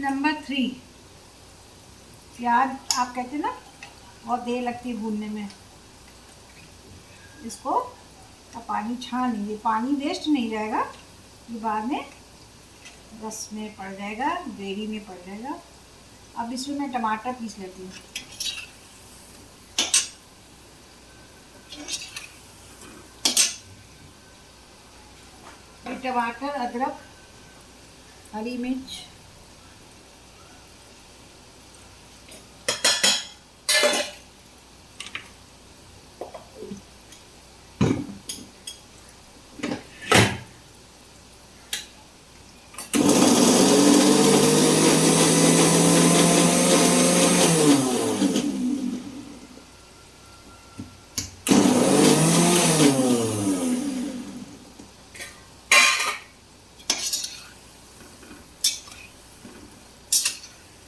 Number 3, प्याज आप कहते हैं ना बहुत देर लगती है भूनने में, इसको अब पानी छान लीजिए, पानी वेस्ट नहीं जाएगा, ये बाद में रस में पड़ जाएगा, ग्रेवी में पड़ जाएगा। अब इसमें मैं टमाटर पीस लेती हूँ। टमाटर, अदरक, हरी मिर्च,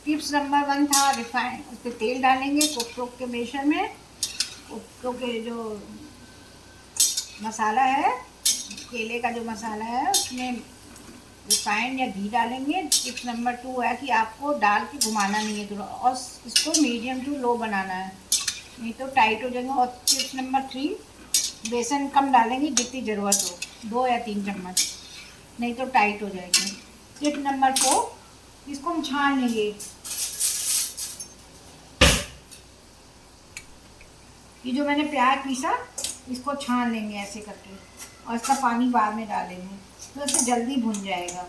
टिप्स नंबर 1 था रिफाइंड, उस पर तेल डालेंगे कोफ्तों के बेसन में, कोफ्तों के जो मसाला है, केले का जो मसाला है उसमें रिफाइंड या घी डालेंगे। टिप्स नंबर 2 है कि आपको डाल के घुमाना नहीं है थोड़ा, और इसको मीडियम टू लो बनाना है, नहीं तो टाइट हो जाएगा। और टिप्स नंबर 3, बेसन कम डालेंगे जितनी ज़रूरत हो, 2 या 3 चम्मच, नहीं तो टाइट हो जाएगी। टिप नंबर 4, इसको हम छान लेंगे। ये जो मैंने प्याज पीसा इसको छान लेंगे ऐसे करके, और इसका पानी बाद में डालेंगे, तो इससे जल्दी भुन जाएगा,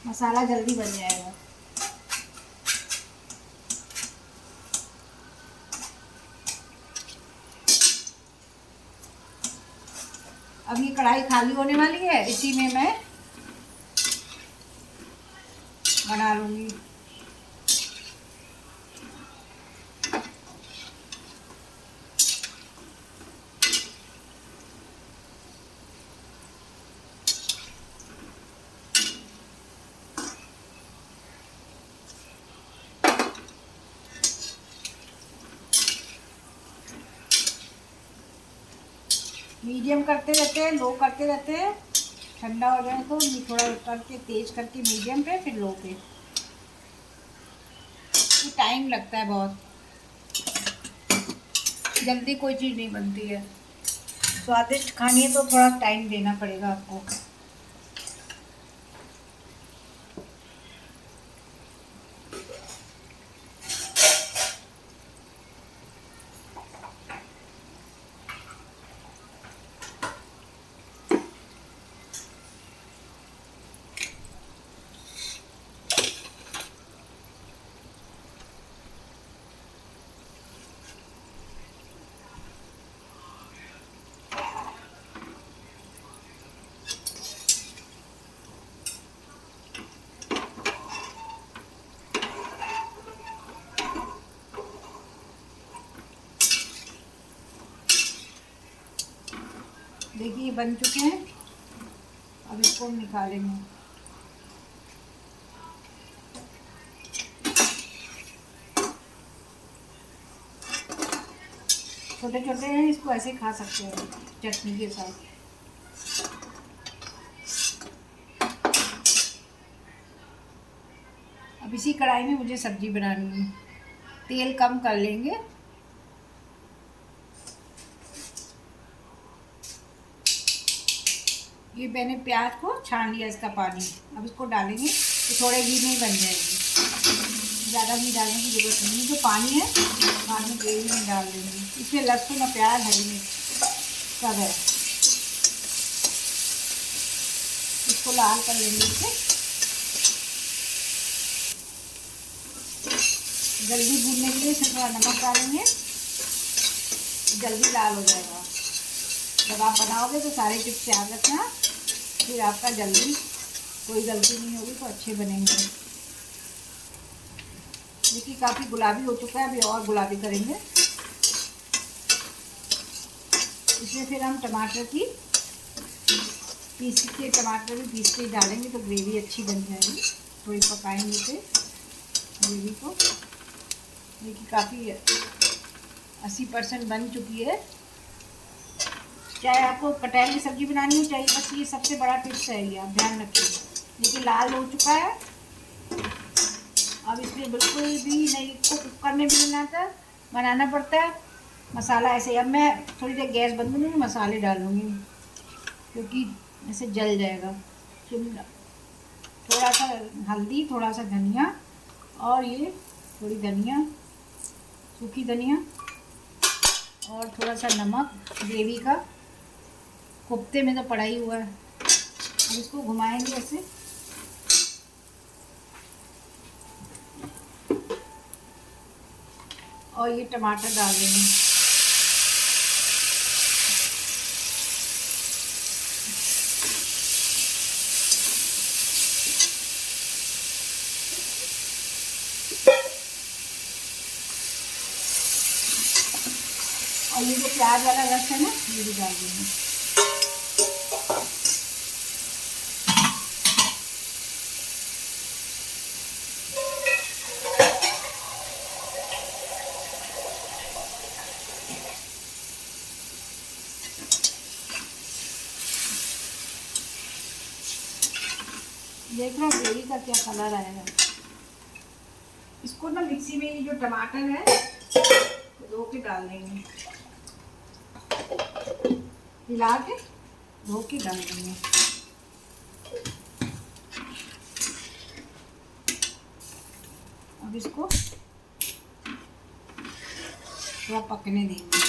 मसाला जल्दी बन जाएगा। अब ये कढ़ाई खाली होने वाली है, इसी में मैं बना लूँगी। मीडियम करते रहते हैं, लो करते रहते हैं, ठंडा हो जाए तो थोड़ा करके तेज करके मीडियम पे, फिर लो पे। तो टाइम लगता है बहुत, जल्दी कोई चीज़ नहीं बनती है। स्वादिष्ट खानी है तो थोड़ा टाइम देना पड़ेगा आपको। देखिए बन चुके हैं, अब इसको हम निकालेंगे। छोटे छोटे हैं, इसको ऐसे खा सकते हैं चटनी के साथ। अब इसी कढ़ाई में मुझे सब्जी बनानी है, तेल कम कर लेंगे। ये मैंने प्याज को छान लिया, इसका पानी अब इसको डालेंगे, तो थोड़े घी में ही बन जाएगी, ज़्यादा घी डालने की ज़रूरत नहीं है। जो पानी है बाद में ग्रेवी में डाल देंगे। इसमें लहसुन और प्याज, हरी मिर्च सब है, इसको लाल कर लेंगे। इसे जल्दी भूनने के लिए इसमें थोड़ा नमक डालेंगे, जल्दी लाल हो जाएगा। जब आप बनाओगे तो सारे टिप्स याद रखना, फिर आपका जल्दी कोई गलती नहीं होगी, तो अच्छे बनेंगे। देखिए काफ़ी गुलाबी हो चुका है, अभी और गुलाबी करेंगे। इसमें फिर हम टमाटर की पीस के, टमाटर भी पीस के डालेंगे तो ग्रेवी अच्छी बन जाएगी। थोड़ी पकाएंगे फिर ग्रेवी को। देखिए काफ़ी 80% बन चुकी है। चाहे आपको कटहल की सब्ज़ी बनानी हो, चाहे बस ये सबसे बड़ा टिप्स है, ये आप ध्यान रखिए। देखिए लाल हो चुका है, अब इसमें बिल्कुल भी नहीं, इसको कुकर में भी बनाना पड़ता है मसाला ऐसे। अब मैं थोड़ी देर गैस बंद करूँगी, मसाले डालूँगी क्योंकि ऐसे जल जाएगा। शिमला, थोड़ा सा हल्दी, थोड़ा सा धनिया, और ये थोड़ी धनिया, सूखी धनिया, और थोड़ा सा नमक ग्रेवी का, कोफ्ते में तो पड़ा ही हुआ है। अब इसको घुमाएंगे ऐसे। और ये टमाटर डाल देंगे। और ये जो प्याज वाला रस है ना, ये भी डाल देंगे। देख लो ग्रेवी का क्या कलर आएगा। इसको ना मिक्सी में ये जो टमाटर है धो के डाल देंगे, हिला के धो के डाल देंगे। अब इसको थोड़ा पकने देंगे।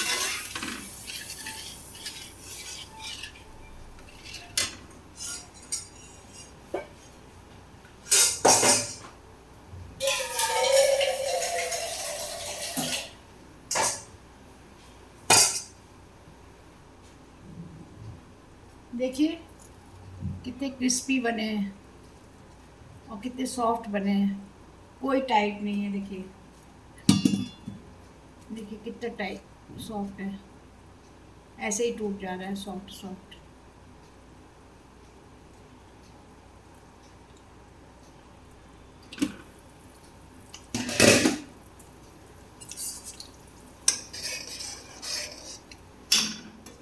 देखिए कितने क्रिस्पी बने हैं और कितने सॉफ्ट बने हैं, कोई टाइट नहीं है। देखिए देखिए कितना टाइट सॉफ्ट है, ऐसे ही टूट जा रहा है, सॉफ्ट सॉफ्ट।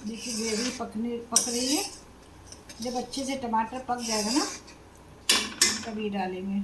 देखिए ग्रेवी पक रही है। जब अच्छे से टमाटर पक जाएगा ना तभी डालेंगे।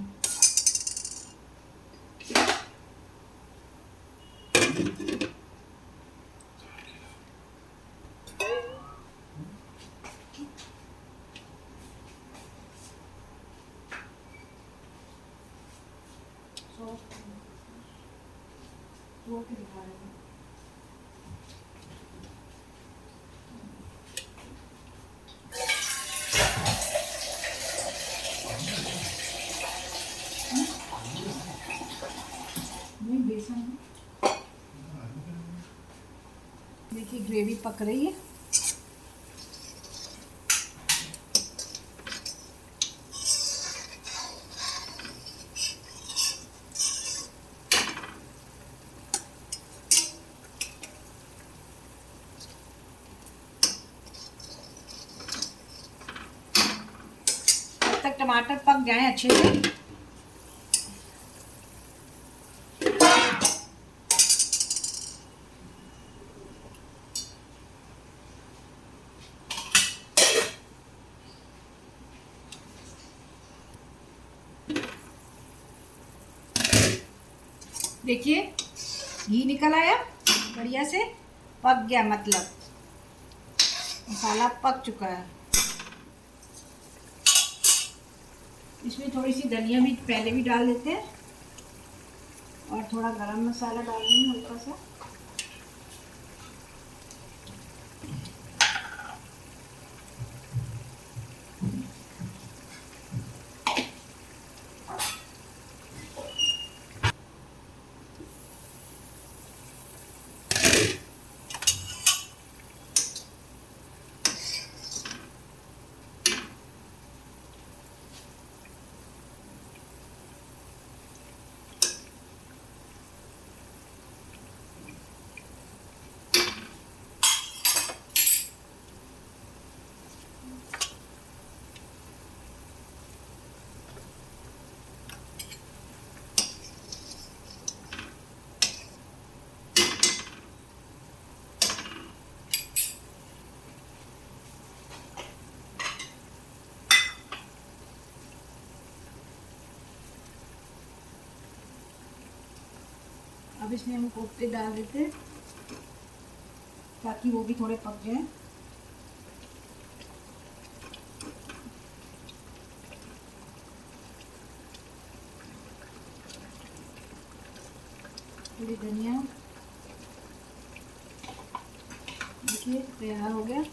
देखिए ग्रेवी पक रही है। जब तक टमाटर पक जाए अच्छे से, देखिए घी निकल आया बढ़िया से, पक गया, मतलब मसाला पक चुका है। इसमें थोड़ी सी धनिया भी पहले भी डाल देते हैं और थोड़ा गरम मसाला डाल देंगे हल्का सा। इसमें हम कोफ्ते डाल देते हैं ताकि वो भी थोड़े पक जाएं। थोड़ी धनिया, देखिए तैयार हो गया।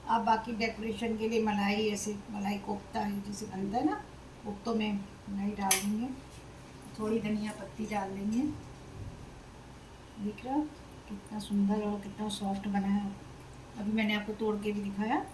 आप बाकी डेकोरेशन के लिए मलाई, ऐसे मलाई कोफ्ता है जैसे बनता है ना, कोफ्तों में मलाई डाल देंगे, थोड़ी धनिया पत्ती डाल देंगे। दिख रहा कितना सुंदर और कितना सॉफ्ट बना है। अभी मैंने आपको तोड़ के भी दिखाया।